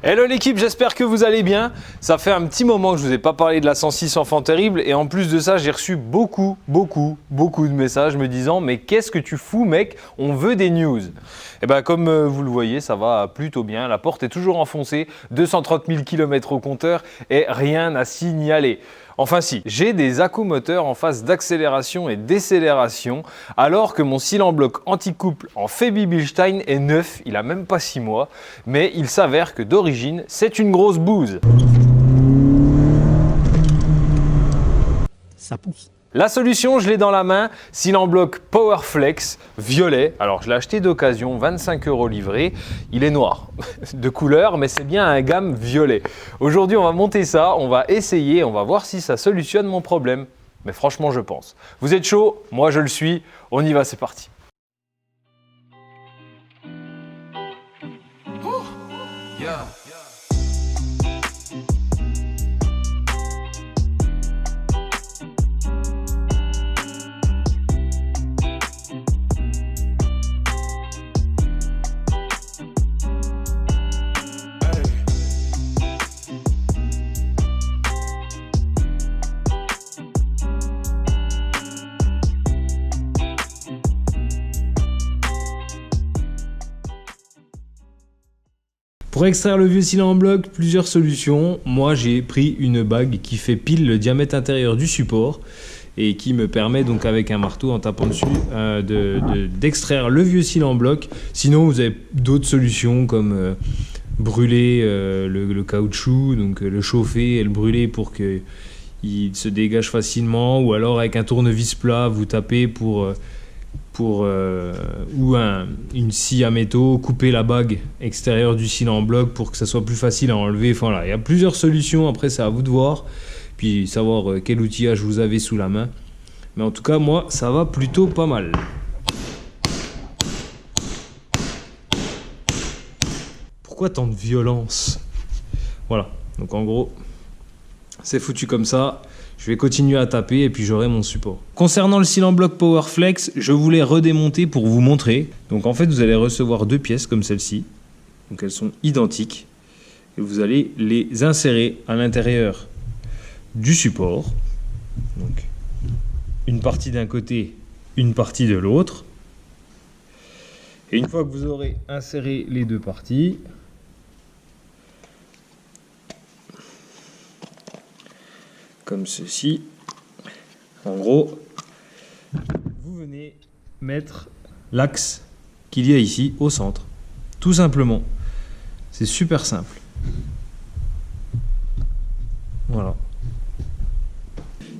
Hello l'équipe, j'espère que vous allez bien. Ça fait un petit moment que je vous ai pas parlé de la 106 Enfant Terrible et en plus de ça, j'ai reçu beaucoup de messages me disant « Mais qu'est-ce que tu fous mec, on veut des news !» Et bien comme vous le voyez, ça va plutôt bien. La porte est toujours enfoncée, 230 000 km au compteur et rien à signaler. Enfin si, j'ai des accomoteurs en phase d'accélération et décélération alors que mon cylindre bloc anti-couple en Feby Bilstein est neuf, il a même pas 6 mois, mais il s'avère que d'origine c'est une grosse bouse. Ça pousse. La solution, je l'ai dans la main, cylindre bloc Powerflex violet. Alors je l'ai acheté d'occasion, 25 € livré. Il est noir de couleur, mais c'est bien un gamme violet. Aujourd'hui, on va monter ça, on va essayer, on va voir si ça solutionne mon problème. Mais franchement, je pense. Vous êtes chaud? Moi, je le suis. On y va, c'est parti. Yeah. Pour extraire le vieux cylindre en bloc, plusieurs solutions. Moi, j'ai pris une bague qui fait pile le diamètre intérieur du support et qui me permet donc avec un marteau en tapant dessus d'extraire le vieux cylindre en bloc. Sinon, vous avez d'autres solutions comme brûler le caoutchouc, donc le chauffer et le brûler pour qu'il se dégage facilement, ou alors avec un tournevis plat, vous tapez ou une scie à métaux, couper la bague extérieure du cylindre en bloc pour que ça soit plus facile à enlever. Enfin là, il y a plusieurs solutions, après c'est à vous de voir, puis savoir quel outillage vous avez sous la main. Mais en tout cas, moi, ça va plutôt pas mal. Pourquoi tant de violence? Voilà, donc en gros, c'est foutu comme ça. Je vais continuer à taper et puis j'aurai mon support. Concernant le cylindre bloc Powerflex, je voulais redémonter pour vous montrer. Donc en fait, vous allez recevoir deux pièces comme celle-ci. Donc elles sont identiques. Et vous allez les insérer à l'intérieur du support. Donc une partie d'un côté, une partie de l'autre. Et une fois que vous aurez inséré les deux parties, comme ceci, en gros, vous venez mettre l'axe qu'il y a ici au centre, tout simplement. C'est super simple. Voilà.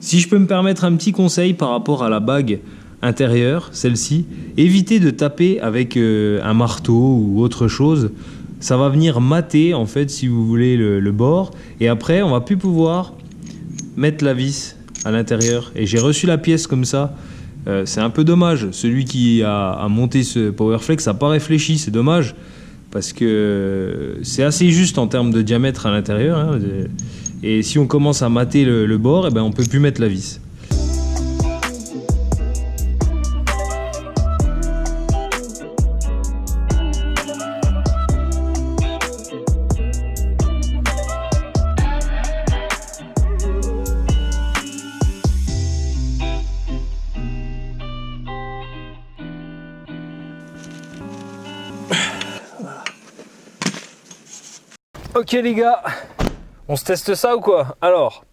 Si je peux me permettre un petit conseil par rapport à la bague intérieure, celle-ci, évitez de taper avec un marteau ou autre chose. Ça va venir mater en fait, si vous voulez, le bord, et après on va plus pouvoir mettre la vis à l'intérieur. Et j'ai reçu la pièce comme ça. C'est un peu dommage. Celui qui a monté ce Powerflex n'a pas réfléchi. C'est dommage parce que c'est assez juste en termes de diamètre à l'intérieur. Hein. Et si on commence à mater le bord, eh ben on peut plus mettre la vis. Ok les gars, on se teste ça ou quoi? Alors,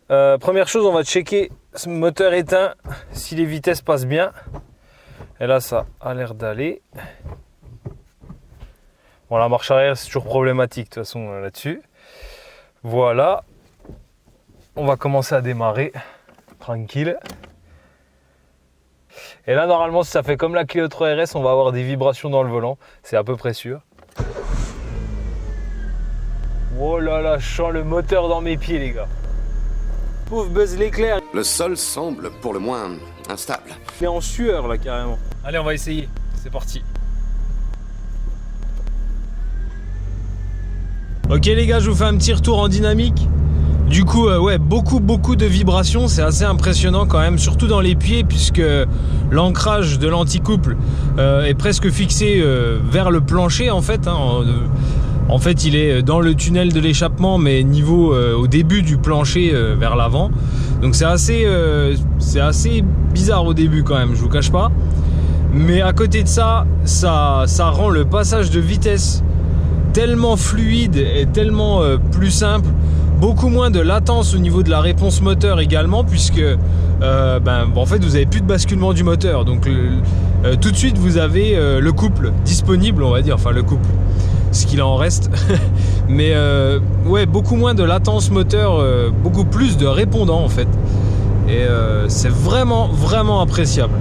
première chose, on va checker ce moteur éteint, si les vitesses passent bien. Et là, ça a l'air d'aller. Bon, la marche arrière, c'est toujours problématique de toute façon là-dessus. Voilà. On va commencer à démarrer, tranquille. Et là, normalement, si ça fait comme la Clio 3 RS, on va avoir des vibrations dans le volant. C'est à peu près sûr. Oh là là, je sens le moteur dans mes pieds, les gars. Pauvre Buzz l'éclair. Le sol semble pour le moins instable. Il est en sueur, là, carrément. Allez, on va essayer. C'est parti. Ok les gars, je vous fais un petit retour en dynamique. Du coup, ouais, beaucoup de vibrations, c'est assez impressionnant quand même, surtout dans les pieds, puisque l'ancrage de l'anticouple est presque fixé vers le plancher en fait. Hein, En fait, il est dans le tunnel de l'échappement, mais niveau au début du plancher vers l'avant. Donc c'est assez bizarre au début quand même, je vous cache pas. Mais à côté de ça, ça rend le passage de vitesse tellement fluide et tellement plus simple. Beaucoup moins de latence au niveau de la réponse moteur également, puisque en fait vous avez plus de basculement du moteur. Donc tout de suite vous avez le couple disponible, on va dire, enfin le couple, ce qu'il en reste. Mais ouais, beaucoup moins de latence moteur, beaucoup plus de répondants en fait. Et c'est vraiment appréciable.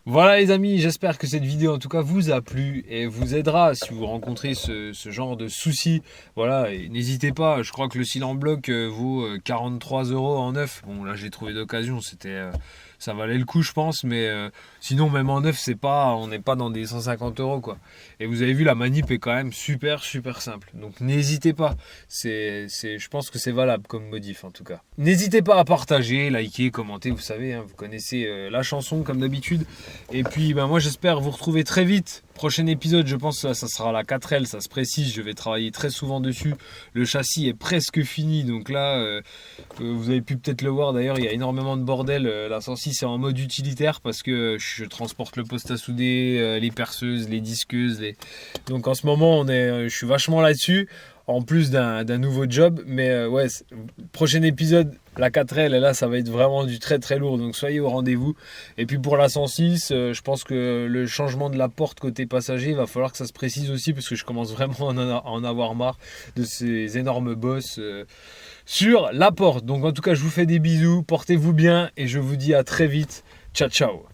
Voilà les amis, j'espère que cette vidéo en tout cas vous a plu et vous aidera si vous rencontrez ce genre de soucis. Voilà, et n'hésitez pas, je crois que le cyle en bloc vaut 43 € en neuf. Bon là je l'ai trouvé d'occasion, ça valait le coup je pense, mais sinon même en neuf on n'est pas dans des 150 € quoi. Et vous avez vu, la manip est quand même super simple. Donc n'hésitez pas, je pense que c'est valable comme modif en tout cas. N'hésitez pas à partager, liker, commenter, vous savez, hein, vous connaissez la chanson comme d'habitude. Et puis moi j'espère vous retrouver très vite. Prochain épisode, je pense que ça sera la 4L, ça se précise, je vais travailler très souvent dessus. Le châssis est presque fini, donc là, vous avez pu peut-être le voir d'ailleurs, il y a énormément de bordel. La 106 est en mode utilitaire parce que je transporte le poste à souder, les perceuses, les disqueuses. Donc en ce moment, je suis vachement là-dessus, en plus d'un nouveau job. Mais ouais, prochain épisode, la 4L, et là ça va être vraiment du très lourd, donc soyez au rendez-vous. Et puis pour la 106, je pense que le changement de la porte côté passager, il va falloir que ça se précise aussi, parce que je commence vraiment à en avoir marre de ces énormes bosses sur la porte. Donc en tout cas, je vous fais des bisous, portez-vous bien et je vous dis à très vite. Ciao.